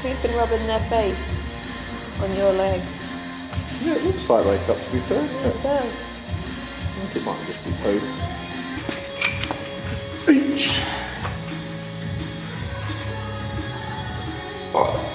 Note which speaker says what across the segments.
Speaker 1: Who's been rubbing their face on your leg?
Speaker 2: Yeah, it looks like makeup, to be fair.
Speaker 1: Yeah, it does.
Speaker 2: I think it might just be poo. Each. Oh.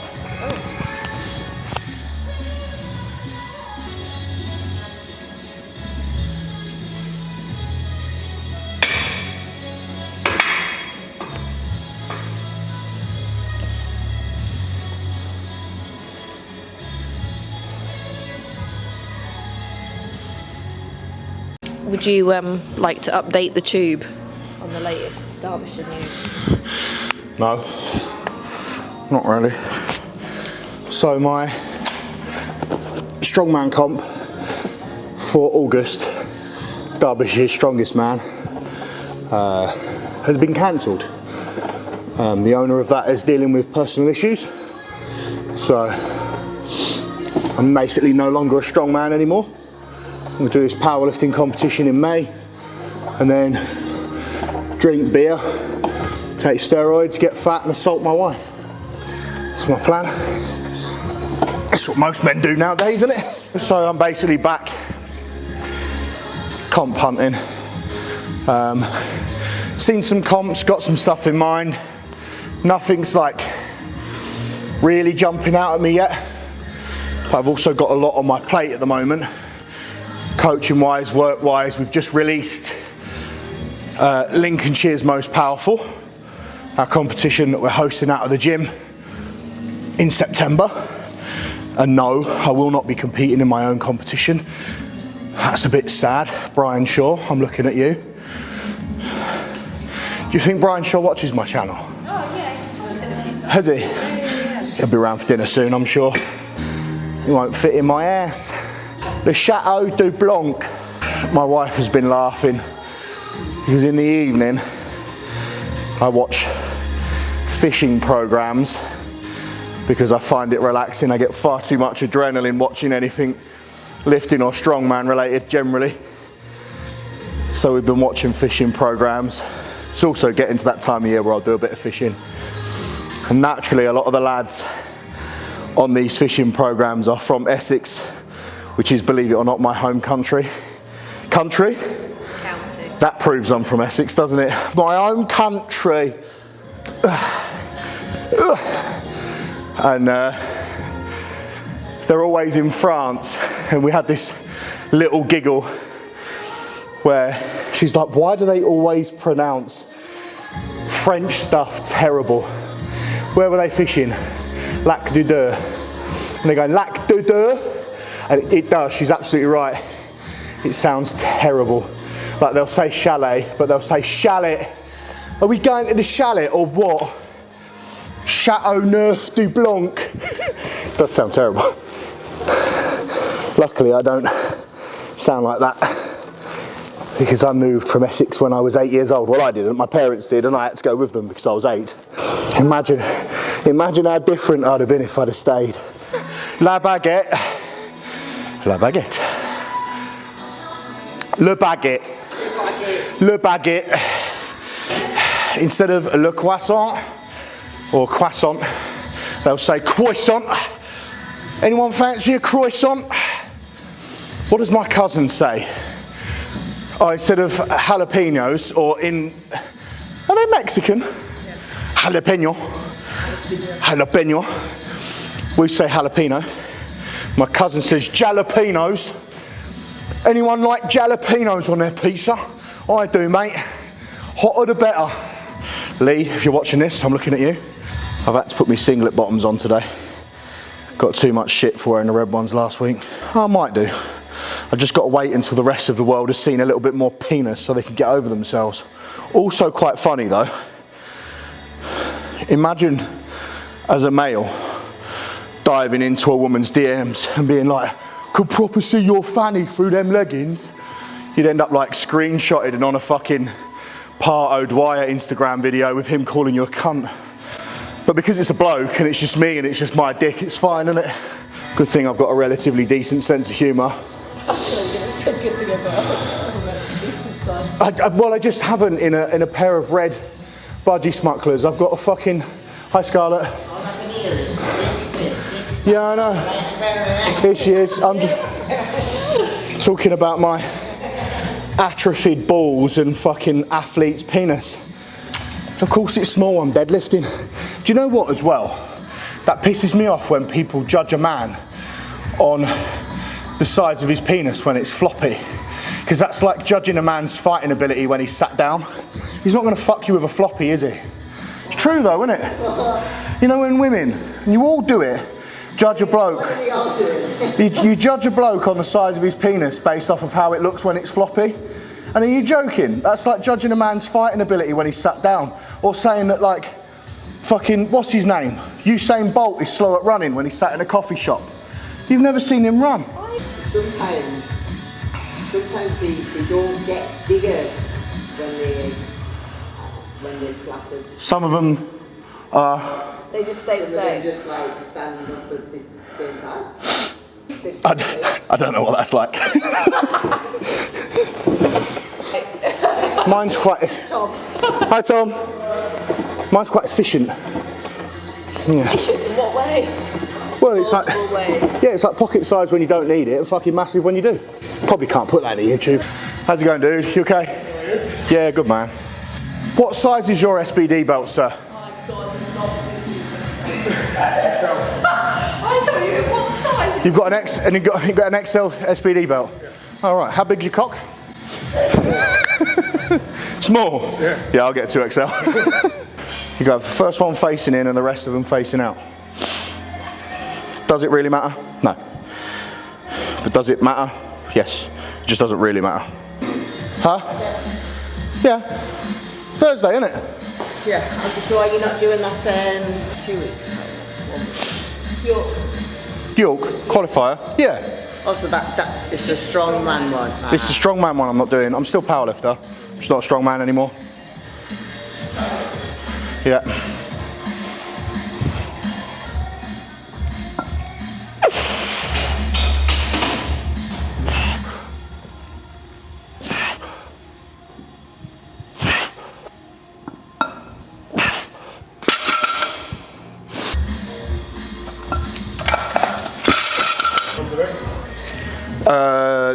Speaker 1: Would you like to update the tube on the latest Derbyshire news?
Speaker 2: No, not really. So my strongman comp for August, Derbyshire's Strongest Man, has been cancelled. The owner of that is dealing with personal issues, so I'm basically no longer a strongman anymore. We'll do this powerlifting competition in May, and then drink beer, take steroids, get fat and assault my wife. That's my plan. That's what most men do nowadays, isn't it? So I'm basically back comp hunting. Seen some comps, got some stuff in mind. Nothing's like really jumping out at me yet, but I've also got a lot on my plate at the moment. Coaching wise, work wise, we've just released Lincolnshire's Most Powerful, our competition that we're hosting out of the gym in September. And no, I will not be competing in my own competition. That's a bit sad. Brian Shaw, I'm looking at you. Do you think Brian Shaw watches my channel?
Speaker 1: Oh yeah, he's always in it.
Speaker 2: Has he?
Speaker 1: Yeah.
Speaker 2: He'll be around for dinner soon, I'm sure. He won't fit in my ass. The Chateau du Blanc. My wife has been laughing because in the evening I watch fishing programs because I find it relaxing. I get far too much adrenaline watching anything lifting or strongman related generally. So we've been watching fishing programs. It's also getting to that time of year where I'll do a bit of fishing. And naturally a lot of the lads on these fishing programs are from Essex, which is, believe it or not, my home country. County. That proves I'm from Essex, doesn't it? My own country. And they're always in France. And we had this little giggle where she's like, why do they always pronounce French stuff terrible? Where were they fishing? Lac du Deux. And they go, Lac du Deux? And it does, she's absolutely right. It sounds terrible. Like they'll say chalet, but they'll say chalet. Are we going to the chalet or what? Chateau Neuf du Blanc. It does sound terrible. Luckily I don't sound like that because I moved from Essex when I was 8 years old. Well, I didn't, my parents did, and I had to go with them because I was 8. Imagine how different I'd have been if I'd have stayed. La baguette. La baguette. Le baguette. Le baguette. Instead of le croissant or croissant, they'll say croissant. Anyone fancy a croissant? What does my cousin say? Oh, instead of jalapenos, or are they Mexican? Yeah. Jalapeno. Jalapeno. We say jalapeno. My cousin says jalapenos. Anyone like jalapenos on their pizza? I do, mate. Hotter the better. Lee, if you're watching this, I'm looking at you. I've had to put my singlet bottoms on today. Got too much shit for wearing the red ones last week. I might do. I just got to wait until the rest of the world has seen a little bit more penis so they can get over themselves. Also quite funny though. Imagine as a male diving into a woman's DMs and being like, could proper see your fanny through them leggings. You'd end up like screenshotted and on a fucking Part O'Dwyer Instagram video with him calling you a cunt. But because it's a bloke and it's just me and it's just my dick, it's fine, isn't it? Good thing I've got a relatively decent sense of humour.
Speaker 1: That's a good thing about a decent side.
Speaker 2: Well, I just haven't in a pair of red budgie smugglers. I've got a fucking... Hi, Scarlett. Yeah, I know. Here she is. I'm just talking about my atrophied balls and fucking athlete's penis. Of course it's small, I'm deadlifting. Do you know what as well? That pisses me off when people judge a man on the size of his penis when it's floppy. Because that's like judging a man's fighting ability when he's sat down. He's not going to fuck you with a floppy, is he? It's true though, isn't it? You know, when women, you all do it, judge a bloke. You judge a bloke on the size of his penis based off of how it looks when it's floppy. And are you joking? That's like judging a man's fighting ability when he's sat down. Or saying that like, fucking, what's his name? Usain Bolt is slow at running when he's sat in a coffee shop. You've never seen him run.
Speaker 3: Sometimes they don't get bigger when they're flaccid.
Speaker 2: Some of them are...
Speaker 1: They just stay the
Speaker 3: Some of them
Speaker 1: same.
Speaker 3: just like stand up at the same size.
Speaker 2: I don't know what that's like. Mine's quite...
Speaker 1: Tom.
Speaker 2: Hi Tom. Mine's quite efficient. Yeah.
Speaker 1: Efficient in what way?
Speaker 2: Well, it's like...
Speaker 1: Multiple ways.
Speaker 2: Yeah, it's like pocket size when you don't need it and fucking massive when you do. Probably can't put that in YouTube. How's it going, dude? You okay? Yeah, good man. What size is your SBD belt, sir?
Speaker 1: Oh my God, I thought you were what size?
Speaker 2: You've got an X and you've got an XL SBD belt. Yeah. All right. How big's your cock? Small. Yeah. Yeah, I'll get a 2XL. You go the first one facing in and the rest of them facing out. Does it really matter? No. But does it matter? Yes. It just doesn't really matter. Huh? Yeah. Thursday, isn't it?
Speaker 3: Yeah. So are you not doing that in 2 weeks?
Speaker 2: York qualifier. Yeah.
Speaker 3: Oh, so that it's a strongman one.
Speaker 2: It's the strongman one I'm not doing. I'm still powerlifter. I'm just not a strongman anymore. Yeah.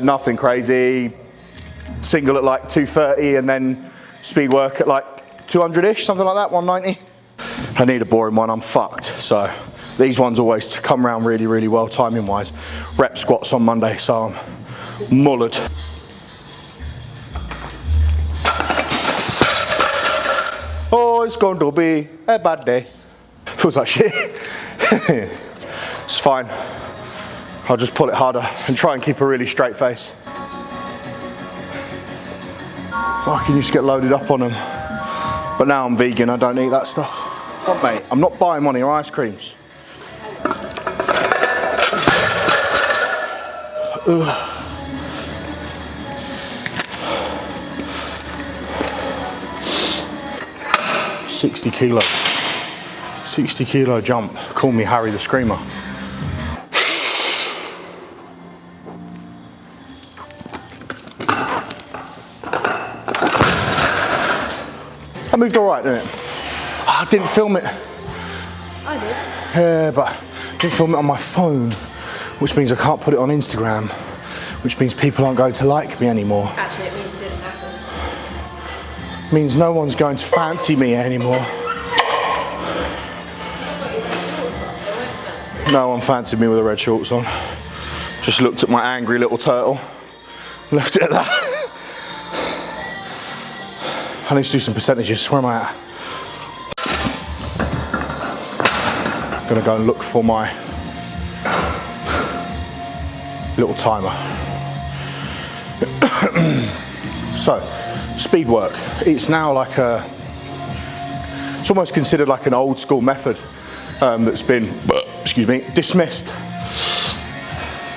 Speaker 2: Nothing crazy. Single at like 230 and then speed work at like 200-ish, something like that, 190. I need a boring one, I'm fucked. So these ones always come around really, really well timing wise. Rep squats on Monday, so I'm mullered. Oh, it's going to be a bad day. Feels like shit. It's fine. I'll just pull it harder and try and keep a really straight face. Fucking used to get loaded up on them. But now I'm vegan, I don't eat that stuff. What, mate? I'm not buying one of your ice creams. Ugh. $60 kilo. 60 kilo jump. Call me Harry the Screamer. I moved all right, didn't it? I didn't film it.
Speaker 1: I did.
Speaker 2: Yeah, but I didn't film it on my phone, which means I can't put it on Instagram, which means people aren't going to like me anymore.
Speaker 1: Actually, it means it didn't happen.
Speaker 2: It means no one's going to fancy me anymore. No one fancied me with the red shorts on. Just looked at my angry little turtle, left it at that. I need to do some percentages. Where am I at? I'm gonna go and look for my little timer. So, speed work. It's now like it's almost considered like an old school method that's been, excuse me, dismissed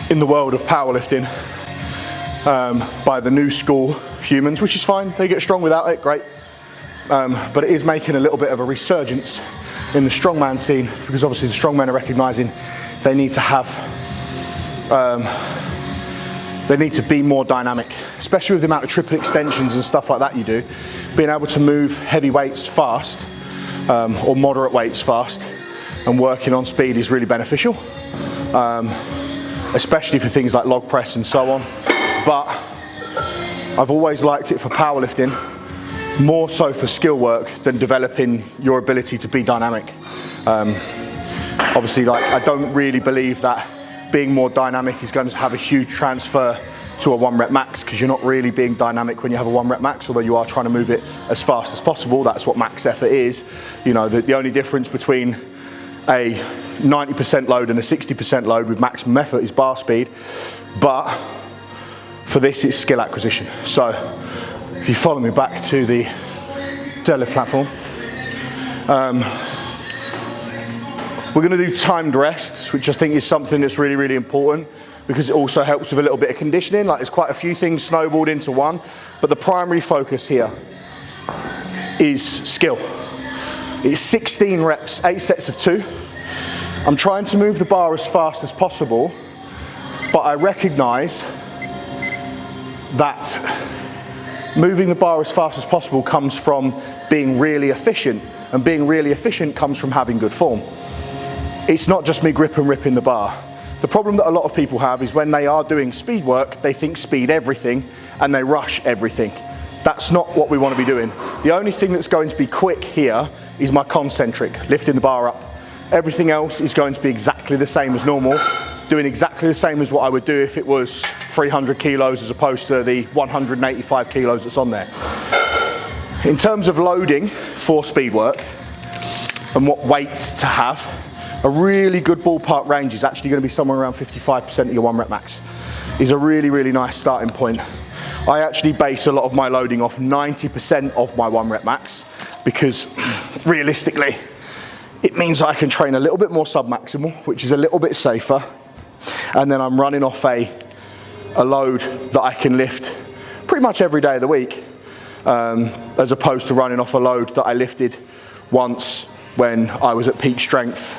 Speaker 2: in the world of powerlifting by the new school humans, which is fine. They get strong without it, great. But it is making a little bit of a resurgence in the strongman scene, because obviously the strongmen are recognizing they need to have, they need to be more dynamic, especially with the amount of triple extensions and stuff like that you do. Being able to move heavy weights fast, or moderate weights fast, and working on speed is really beneficial, especially for things like log press and so on. But I've always liked it for powerlifting, more so for skill work than developing your ability to be dynamic. Obviously, like, I don't really believe that being more dynamic is going to have a huge transfer to a 1 rep max, because you're not really being dynamic when you have a 1 rep max, although you are trying to move it as fast as possible. That's what max effort is. You know, the only difference between a 90% load and a 60% load with maximum effort is bar speed, but for this it's skill acquisition. So if you follow me back to the deadlift platform, we're going to do timed rests, which I think is something that's really, really important, because it also helps with a little bit of conditioning. Like, there's quite a few things snowballed into one, but the primary focus here is skill. It's 16 reps, 8 sets of 2. I'm trying to move the bar as fast as possible, but I recognize that moving the bar as fast as possible comes from being really efficient, and being really efficient comes from having good form. It's not just me grip and ripping the bar. The problem that a lot of people have is when they are doing speed work, they think speed everything and they rush everything. That's not what we want to be doing. The only thing that's going to be quick here is my concentric, lifting the bar up. Everything else is going to be exactly the same as normal, doing exactly the same as what I would do if it was 300 kilos as opposed to the 185 kilos that's on there. In terms of loading for speed work and what weights to have, a really good ballpark range is actually going to be somewhere around 55% of your 1 rep max. Is a really, really nice starting point. I actually base a lot of my loading off 90% of my 1 rep max, because realistically, it means I can train a little bit more sub-maximal, which is a little bit safer, and then I'm running off a load that I can lift pretty much every day of the week, as opposed to running off a load that I lifted once when I was at peak strength,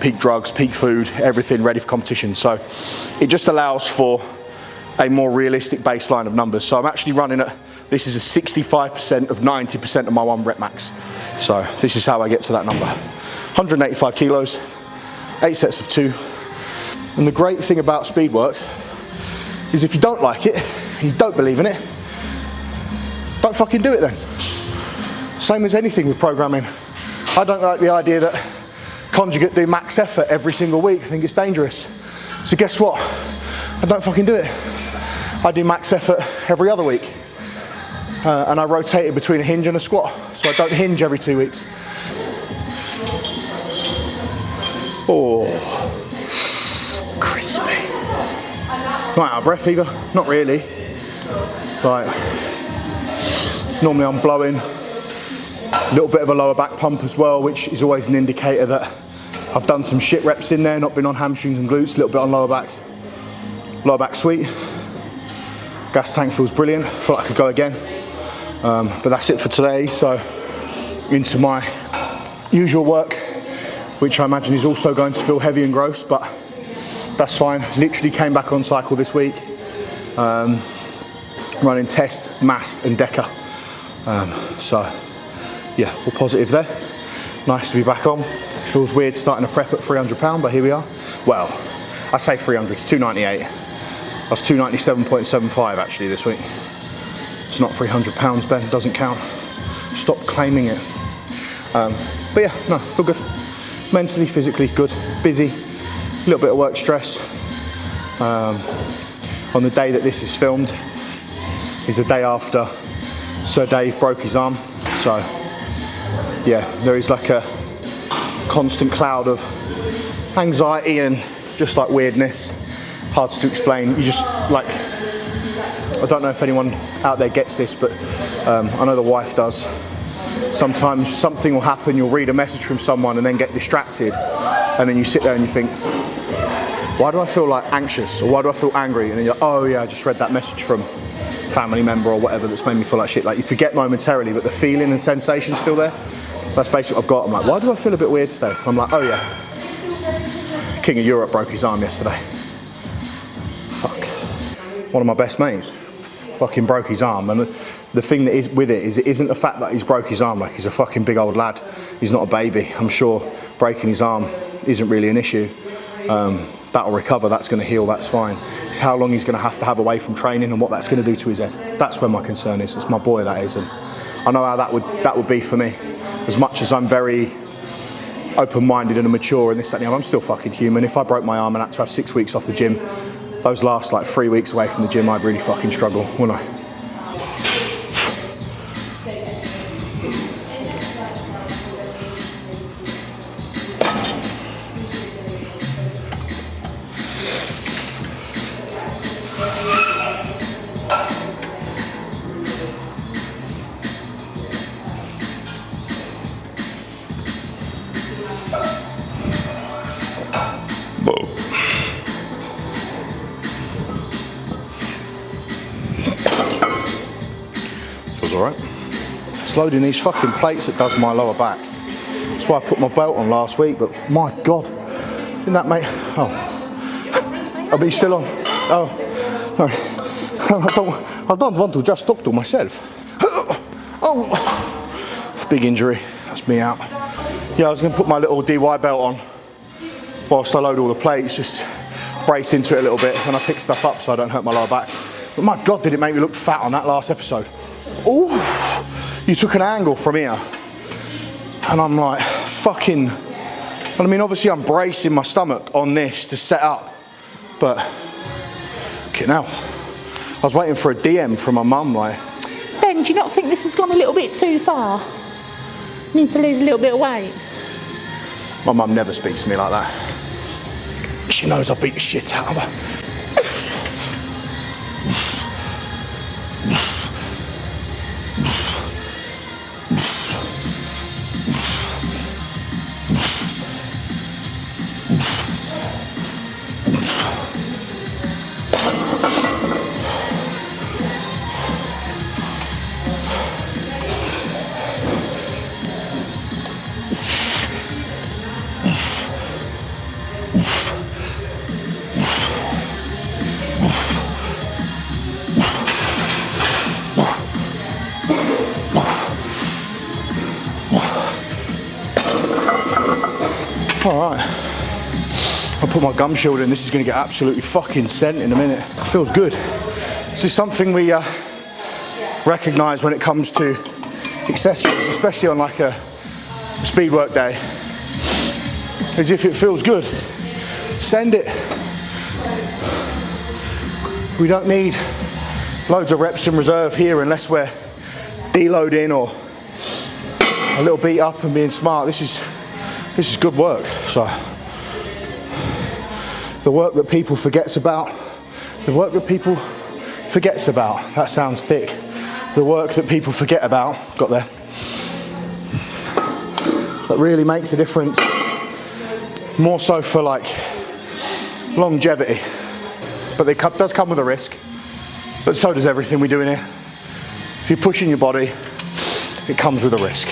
Speaker 2: peak drugs, peak food, everything ready for competition. So it just allows for a more realistic baseline of numbers. So I'm actually running at, this is a 65% of 90% of my 1 rep max. So this is how I get to that number. 185 kilos, 8 sets of 2. And the great thing about speed work is if you don't like it, you don't believe in it, don't fucking do it then. Same as anything with programming. I don't like the idea that conjugate do max effort every single week. I think it's dangerous. So guess what? I don't fucking do it. I do max effort every other week. And I rotate it between a hinge and a squat. So I don't hinge every 2 weeks. Oh, crispy. Not out of breath either, not really. Right, normally I'm blowing. A little bit of a lower back pump as well, which is always an indicator that I've done some shit reps in there, not been on hamstrings and glutes, a little bit on lower back. Lower back sweet. Gas tank feels brilliant, feel like I could go again. But that's it for today, so into my usual work, which I imagine is also going to feel heavy and gross, but that's fine. Literally came back on cycle this week, running test, mast and deca. So yeah, all positive there. Nice to be back on. Feels weird starting to prep at 300 pound, but here we are. Well, I say 300, it's 298. I was 297.75 actually this week. It's not 300 pounds, Ben, doesn't count. Stop claiming it. But yeah, no, feel good. Mentally, physically, good. Busy, a little bit of work stress. On the day that this is filmed is the day after Sir Dave broke his arm. So yeah, there is like a constant cloud of anxiety and just like weirdness. Hard to explain. You just like, I don't know if anyone out there gets this, but I know the wife does. Sometimes something will happen, you'll read a message from someone and then get distracted, and then you sit there and you think, why do I feel like anxious, or why do I feel angry? And then you're like, oh yeah, I just read that message from a family member or whatever that's made me feel like shit. Like, you forget momentarily, but the feeling and sensation's still there. That's basically what I've got. I'm like, why do I feel a bit weird today? I'm like, oh yeah, King of Europe broke his arm yesterday. Fuck. One of my best mates fucking broke his arm, and the thing that is with it is, it isn't the fact that he's broke his arm. Like, he's a fucking big old lad, he's not a baby. I'm sure breaking his arm isn't really an issue. That'll recover, that's going to heal, that's fine. It's how long he's going to have away from training and what that's going to do to his head. That's where my concern is. It's my boy, that is, and I know how that would be for me. As much as I'm very open-minded and mature and this, that, and the other, I'm still fucking human. If I broke my arm and had to have 6 weeks off the gym, those last like 3 weeks away from the gym, I'd really fucking struggle, wouldn't I? Feels alright. It's loading these fucking plates that does my lower back. That's why I put my belt on last week, but my God, didn't that make... Oh. Are we still on? Oh. No. I don't want to just talk to myself. Oh. Big injury. That's me out. Yeah, I was going to put my little DY belt on whilst I load all the plates, just brace into it a little bit when I pick stuff up so I don't hurt my lower back. But my God, did it make me look fat on that last episode. Oh, you took an angle from here. And I'm like, fucking, and I mean, obviously I'm bracing my stomach on this to set up, but, okay, now, I was waiting for a DM from my mum, like, Ben, do you not think this has gone a little bit too far? Need to lose a little bit of weight. My mum never speaks to me like that. She knows I beat the shit out of her. Alright, I'll put my gum shield in. This is going to get absolutely fucking sent in a minute. It feels good. This is something we recognise when it comes to accessories, especially on like a speed work day, is if it feels good, send it. We don't need loads of reps in reserve here unless we're deloading or a little beat up and being smart. This is good work. So the work that people forgets about, that sounds thick. The work that people forget about, got there, that really makes a difference, more so for like longevity. But it does come with a risk, but so does everything we do in here. If you're pushing your body, it comes with a risk.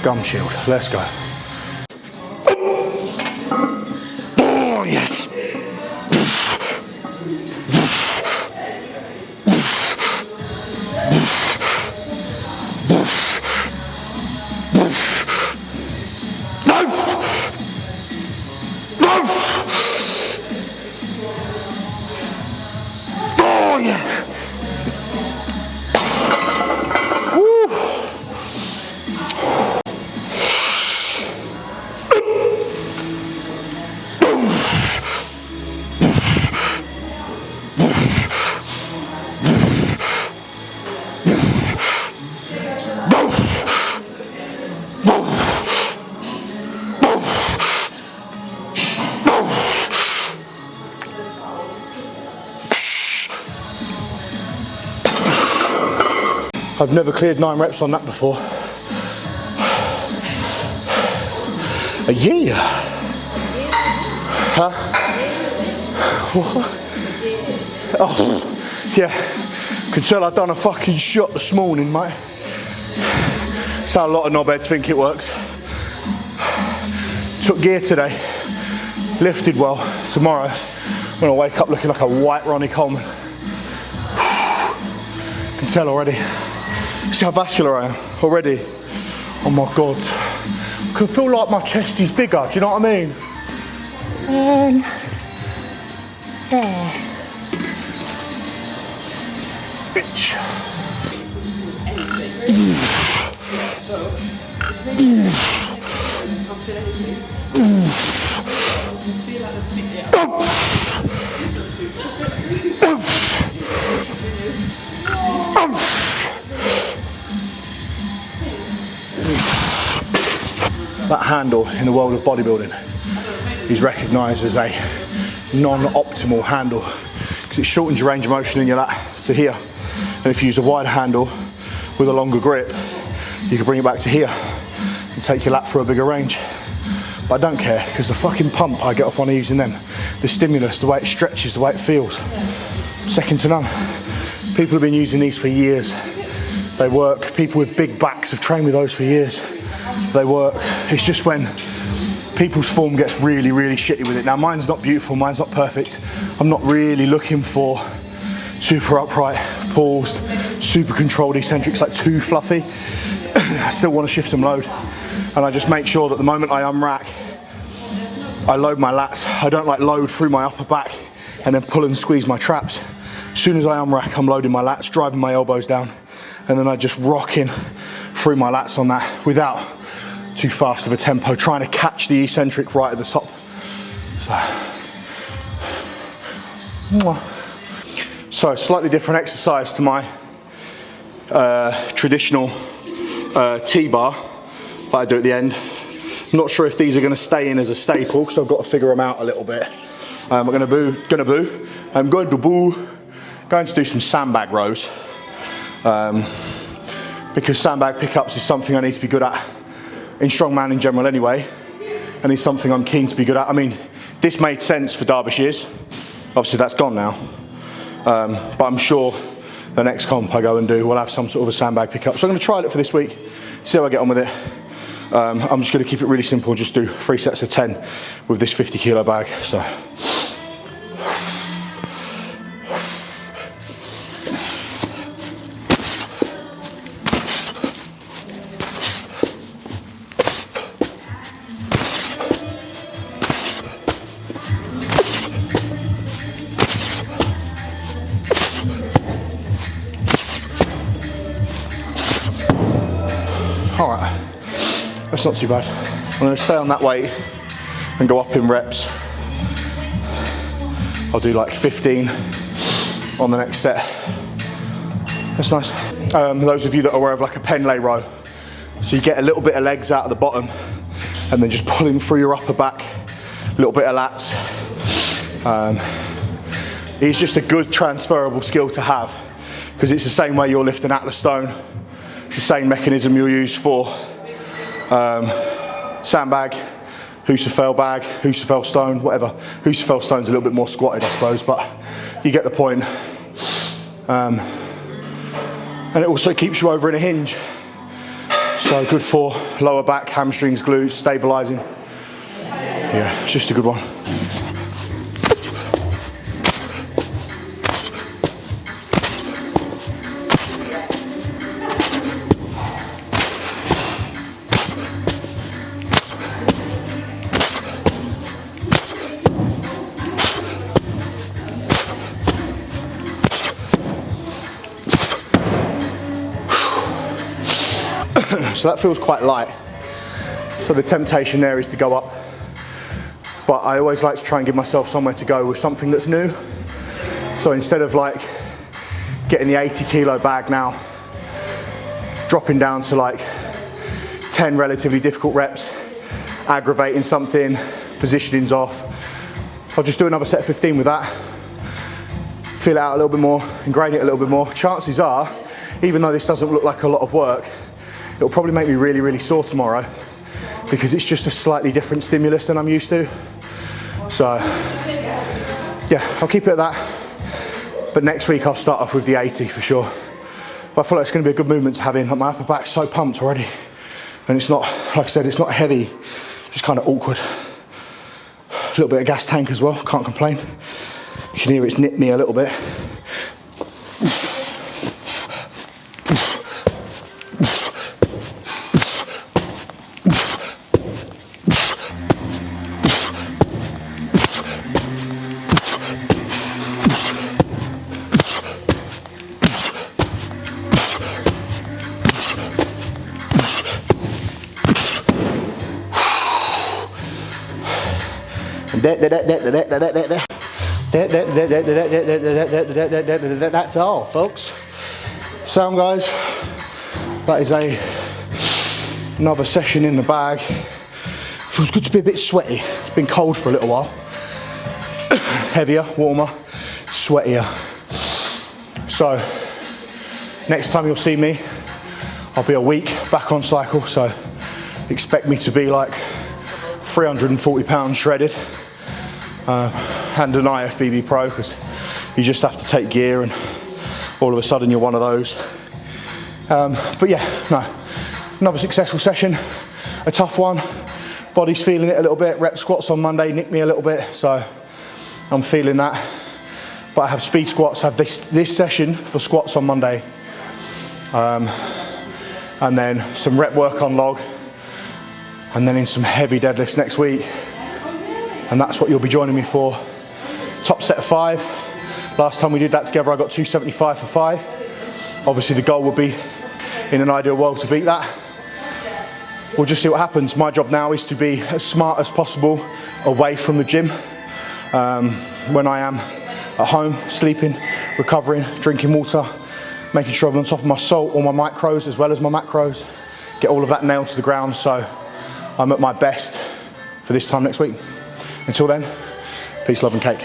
Speaker 2: Gum shield, let's go. Oh, yes. Oh, yeah. I've never cleared 9 reps on that before. A year? Huh? What? Oh, yeah. Could tell I'd done a fucking shot this morning, mate. That's how a lot of knobheads think it works. Took gear today. Lifted well. Tomorrow, I'm gonna wake up looking like a white Ronnie Coleman. Can tell already. See how vascular I am already? Oh my God. I can feel like my chest is bigger, do you know what I mean? Bitch. That handle in the world of bodybuilding is recognised as a non-optimal handle because it shortens your range of motion in your lat to here. And if you use a wide handle with a longer grip, you can bring it back to here and take your lat for a bigger range. But I don't care because the fucking pump I get off on using them, the stimulus, the way it stretches, the way it feels, second to none. People have been using these for years. They work. People with big backs have trained with those for years. They work. It's just when people's form gets really, really shitty with it. Now mine's not beautiful, mine's not perfect. I'm not really looking for super upright pulls, super controlled eccentrics, like too fluffy. I still want to shift some load. And I just make sure that the moment I unrack, I load my lats. I don't like load through my upper back and then pull and squeeze my traps. As soon as I unrack, I'm loading my lats, driving my elbows down, and then I just rock in through my lats on that without too fast of a tempo, trying to catch the eccentric right at the top. So slightly different exercise to my traditional T-bar that I do at the end. I'm not sure if these are going to stay in as a staple because I've got to figure them out a little bit. I'm going to do some sandbag rows because sandbag pickups is something I need to be good at in strongman in general anyway, and it's something I'm keen to be good at. I mean, this made sense for Derbyshire's. Obviously that's gone now, but I'm sure the next comp I go and do will have some sort of a sandbag pickup. So I'm going to trial it for this week, see how I get on with it. I'm just going to keep it really simple, just do 3 sets of 10 with this 50 kilo bag. So. All right, that's not too bad. I'm going to stay on that weight and go up in reps. I'll do like 15 on the next set. That's nice. Those of you that are aware of like a pen lay row, so you get a little bit of legs out of the bottom and then just pulling through your upper back, a little bit of lats. It's just a good transferable skill to have because it's the same way you're lifting Atlas stone. The same mechanism you'll use for sandbag, Husafell bag, Husafell stone, whatever. Husafell stone's a little bit more squatted, I suppose, but you get the point. And it also keeps you over in a hinge. So good for lower back, hamstrings, glutes, stabilising. Yeah, it's just a good one. So that feels quite light. So the temptation there is to go up. But I always like to try and give myself somewhere to go with something that's new. So instead of like getting the 80 kilo bag now, dropping down to like 10 relatively difficult reps, aggravating something, positioning's off, I'll just do another set of 15 with that. Feel it out a little bit more, ingrain it a little bit more. Chances are, even though this doesn't look like a lot of work, it'll probably make me really, really sore tomorrow because it's just a slightly different stimulus than I'm used to. So, yeah, I'll keep it at that. But next week I'll start off with the 80 for sure. But I feel like it's going to be a good movement to have in. Like my upper back's so pumped already. And it's not, like I said, it's not heavy, just kind of awkward. A little bit of gas tank as well, can't complain. You can hear it's nipped me a little bit. That's all, folks. Sound guys, that is another session in the bag. Feels good to be a bit sweaty. It's been cold for a little while. Heavier, warmer, sweatier. So next time you'll see me, I'll be a week back on cycle, so expect me to be like 340 pounds shredded, and an IFBB Pro, because you just have to take gear and all of a sudden you're one of those. But yeah, no, another successful session, a tough one. Body's feeling it a little bit. Rep squats on Monday nicked me a little bit, so I'm feeling that. But I have speed squats, I have this session for squats on Monday. And then some rep work on log, and then in some heavy deadlifts next week. And that's what you'll be joining me for. Top set of 5. Last time we did that together, I got 275 for 5. Obviously the goal would be, in an ideal world, to beat that. We'll just see what happens. My job now is to be as smart as possible away from the gym. When I am at home, sleeping, recovering, drinking water, making sure I'm on top of my salt, all my micros as well as my macros, get all of that nailed to the ground so I'm at my best for this time next week. Until then, peace, love and cake.